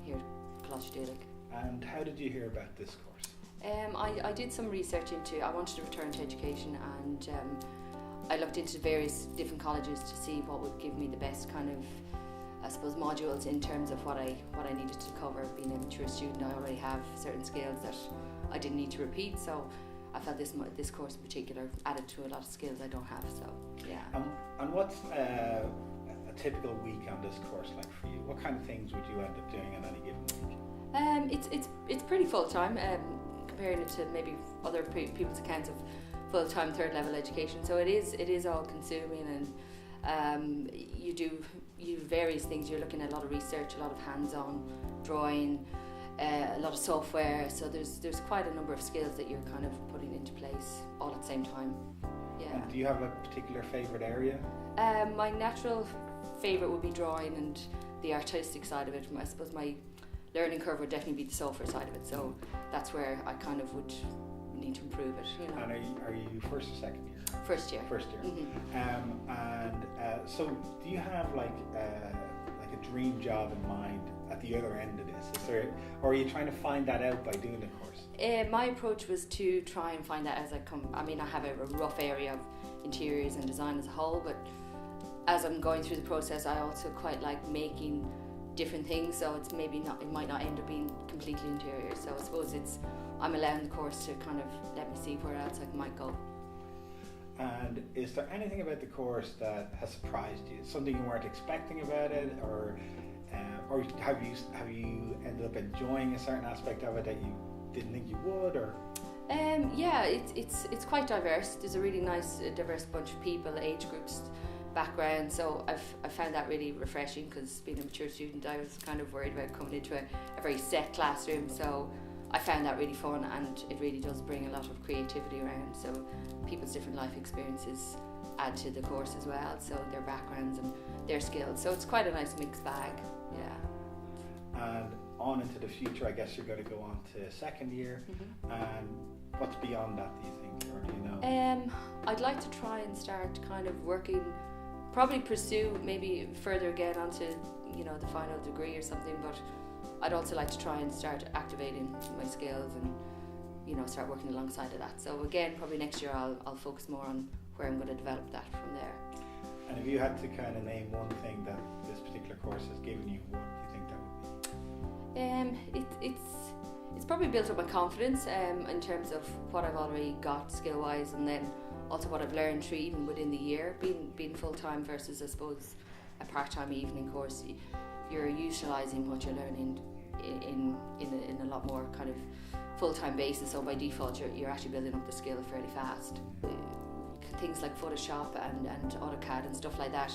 here at Coláiste Gaelic. And how did you hear about this course? I did some research into, I wanted to return to education, and I looked into various different colleges to see what would give me the best kind of, I suppose, modules in terms of what I needed to cover. Being a mature student, I already have certain skills that I didn't need to repeat, so I felt this course in particular added to a lot of skills I don't have, so yeah. And what's a typical week on this course like for you? What kind of things would you end up doing on any given week? It's pretty full time, comparing it to maybe other people's accounts of full time third level education. So it is all consuming, and you do various things. You're looking at a lot of research, a lot of hands on drawing, a lot of software. So there's quite a number of skills that you're kind of putting into place all at the same time. Yeah. And do you have a particular favourite area? My natural favourite would be drawing and the artistic side of it. I suppose my learning curve would definitely be the software side of it, so that's where I kind of would need to improve it. You know. And are you first or second year? First year. First year. Mm-hmm. So do you have like a dream job in mind at the other end of this? Is there, or are you trying to find that out by doing the course? My approach was to try and find that as I come. I mean, I have a rough area of interiors and design as a whole, but as I'm going through the process, I also quite like making different things, so it's maybe not, it might not end up being completely interior. So I suppose I'm allowing the course to kind of let me see where else I might go. And is there anything about the course that has surprised you? Something you weren't expecting about it, or have you ended up enjoying a certain aspect of it that you didn't think you would, or? Yeah, it's quite diverse. There's a really nice diverse bunch of people, age groups, background, so I found that really refreshing, because being a mature student I was kind of worried about coming into a very set classroom, so I found that really fun, and it really does bring a lot of creativity around, so people's different life experiences add to the course as well, so their backgrounds and their skills, so it's quite a nice mixed bag. Yeah. And on into the future, I guess you're going to go on to second year. Mm-hmm. And what's beyond that, do you think, or do you know? I'd like to try and start kind of working, probably pursue maybe further again onto, the final degree or something, but I'd also like to try and start activating my skills and, start working alongside of that. So again, probably next year I'll focus more on where I'm going to develop that from there. And if you had to kind of name one thing that this particular course has given you, what do you think that would be? It's probably built up my confidence in terms of what I've already got skill-wise, and then also what I've learned through even within the year, being full-time versus, I suppose, a part-time evening course. You're utilising what you're learning in a lot more kind of full-time basis, so by default you're actually building up the skill fairly fast. Things like Photoshop and AutoCAD and stuff like that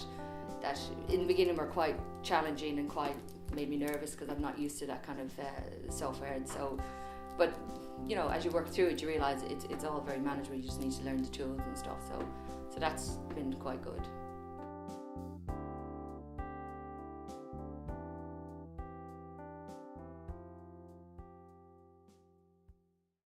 in the beginning were quite challenging and quite made me nervous, because I'm not used to that kind of software, and so, but as you work through it, you realise it's all very manageable. You just need to learn the tools and stuff, so that's been quite good.